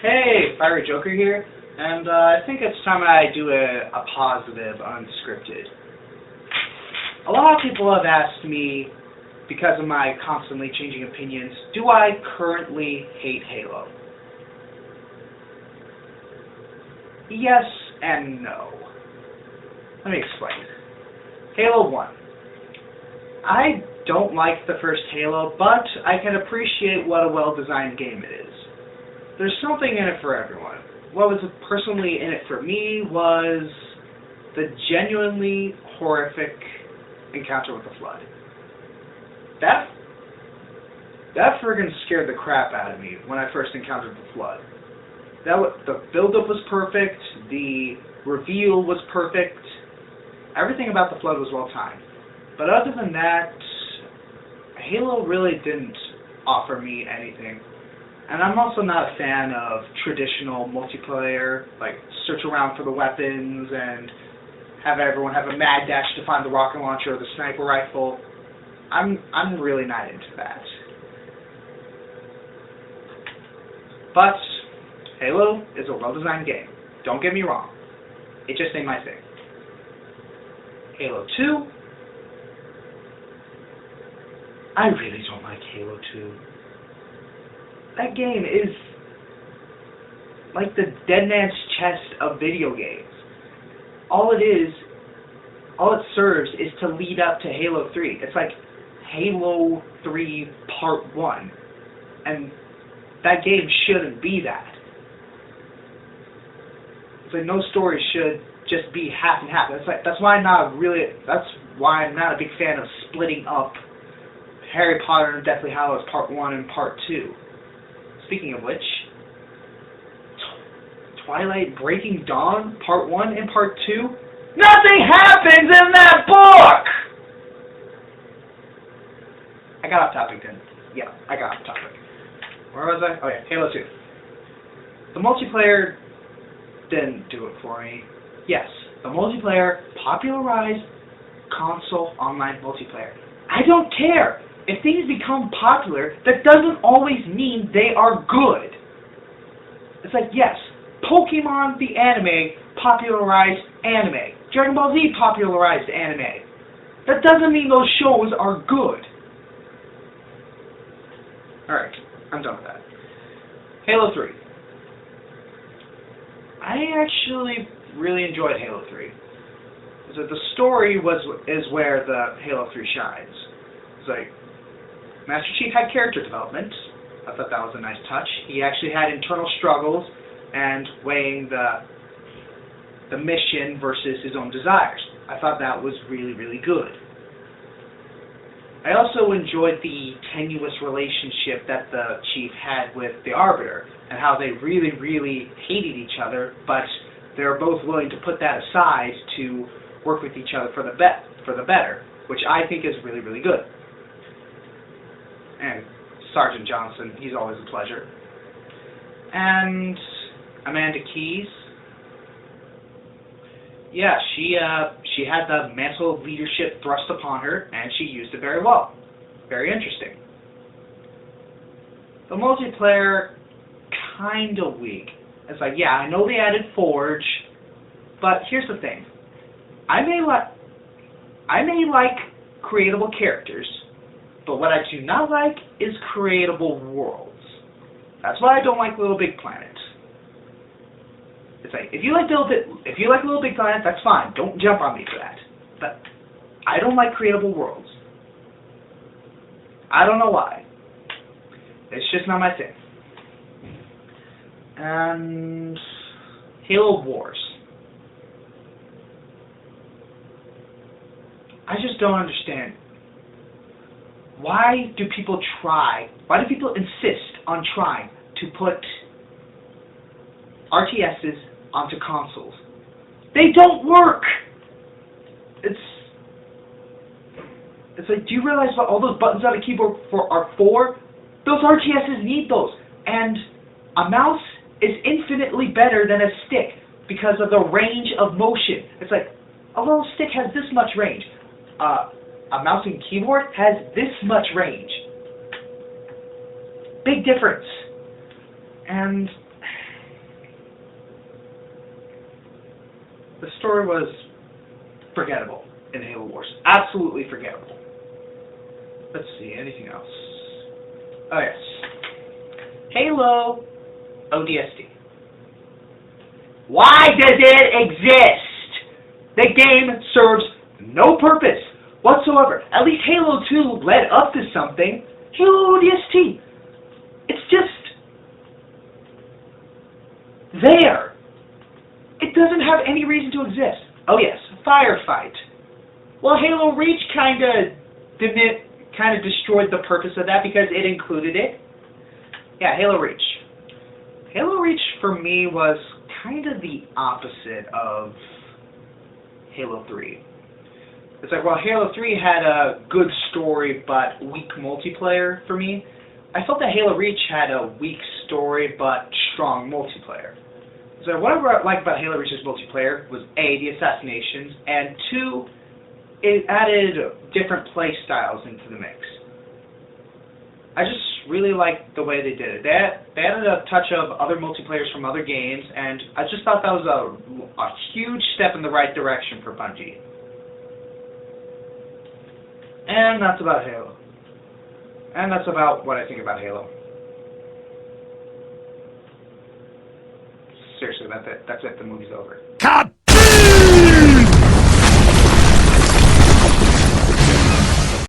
Hey, Fiery Joker here, and I think it's time I do a positive Unscripted. A lot of people have asked me, because of my constantly changing opinions, do I currently hate Halo? Yes and no. Let me explain. Halo 1. I don't like the first Halo, but I can appreciate what a well-designed game it is. There's something in it for everyone. What was personally in it for me was the genuinely horrific encounter with the Flood. That friggin' scared the crap out of me when I first encountered the Flood. The build-up was perfect, the reveal was perfect, everything about the Flood was well-timed. But other than that, Halo really didn't offer me anything. And I'm also not a fan of traditional multiplayer, like search around for the weapons and have everyone have a mad dash to find the rocket launcher or the sniper rifle. I'm really not into that. But Halo is a well-designed game. Don't get me wrong. It just ain't my thing. Halo 2. I really don't like Halo 2. That game is like the dead man's chest of video games. All it serves is to lead up to Halo 3. It's like Halo 3 Part 1. And that game shouldn't be that. It's like no story should just be half and half. That's why I'm not a big fan of splitting up Harry Potter and Deathly Hallows Part 1 and Part 2. Speaking of which, Twilight Breaking Dawn Part 1 and Part 2? Nothing happens in that book! I got off topic then. Yeah, I got off topic. Where was I? Oh yeah, Halo 2. The multiplayer didn't do it for me. Yes, the multiplayer popularized console online multiplayer. I don't care. If things become popular, that doesn't always mean they are good. It's like, yes, Pokemon the anime popularized anime. Dragon Ball Z popularized anime. That doesn't mean those shows are good. Alright, I'm done with that. Halo 3. I actually really enjoyed Halo 3. So the story is where the Halo 3 shines. It's like, Master Chief had character development. I thought that was a nice touch. He actually had internal struggles and weighing the mission versus his own desires. I thought that was really, really good. I also enjoyed the tenuous relationship that the Chief had with the Arbiter and how they really, really hated each other, but they were both willing to put that aside to work with each other for the better, which I think is really, really good. And Sergeant Johnson, he's always a pleasure. And Amanda Keyes, yeah, she had the mantle of leadership thrust upon her, and she used it very well. Very interesting. The multiplayer, kind of weak. It's like, yeah, I know they added Forge, but here's the thing. I may like creatable characters, but what I do not like is creatable worlds. That's why I don't like Little Big Planet. It's like, if you like Little Big Planet, that's fine. Don't jump on me for that. But I don't like creatable worlds. I don't know why. It's just not my thing. And Halo Wars. I just don't understand. Why do people insist on trying to put RTSs onto consoles? They don't work! It's like, do you realize what all those buttons on a keyboard are for? Those RTSs need those. And a mouse is infinitely better than a stick because of the range of motion. It's like, a little stick has this much range. A mouse and keyboard has this much range. big difference. And the story was forgettable in Halo Wars. Absolutely forgettable. Let's see, anything else? Oh yes. Halo ODST. Why does it exist? The game serves no purpose whatsoever. At least Halo 2 led up to something. Halo ODST. It's just there. It doesn't have any reason to exist. Oh yes, Firefight. Well, Halo Reach kind of destroyed the purpose of that because it included it. Yeah, Halo Reach. Halo Reach for me was kind of the opposite of Halo 3. It's like, well, Halo 3 had a good story but weak multiplayer for me. I felt that Halo Reach had a weak story but strong multiplayer. So what I liked about Halo Reach's multiplayer was A, the assassinations, and 2, it added different play styles into the mix. I just really liked the way they did it. They added a touch of other multiplayers from other games, and I just thought that was a huge step in the right direction for Bungie. And that's about Halo. And that's about what I think about Halo. Seriously, that's it. That's it. The movie's over. Cut!